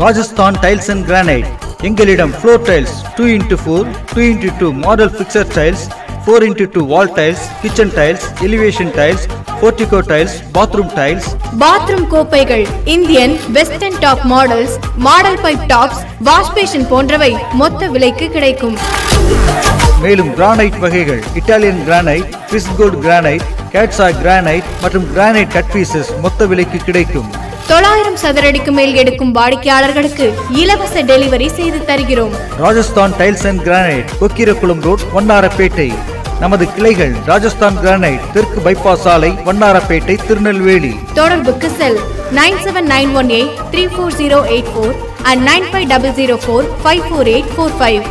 Rajasthan tiles and granite. எங்களிடம் floor tiles 2x4, 2x2 model picture tiles, 4x2 wall tiles, kitchen tiles, elevation tiles, portico tiles, bathroom tiles, bathroom கோப்பைகள், Indian western top models, model pipe taps, wash basin போன்றவை மொத்த விலைக்கு கிடைக்கும். மேலும் granite வகைகள் Italian granite, கிறிஸ் gold granite, கேட்ஸா granite மற்றும் கிரானைட் கட் பீசஸ் மொத்த விலைக்கு கிடைக்கும். 900 சதுரடிக்கு மேல் எடுக்கும் வாடிக்கையாளர்களுக்கு இலவச டெலிவரி செய்து தருகிறோம். Rajasthan tiles and granite, Kokkirakulam road, Vannarapettai. நமது கிளைகள் ராஜஸ்தான் கிரானைட், தெற்கு பைபாஸ் சாலை, வண்ணாரப்பேட்டை, திருநெல்வேலி. தொடர்புக்கு செல் 9791834084 and 9504045445.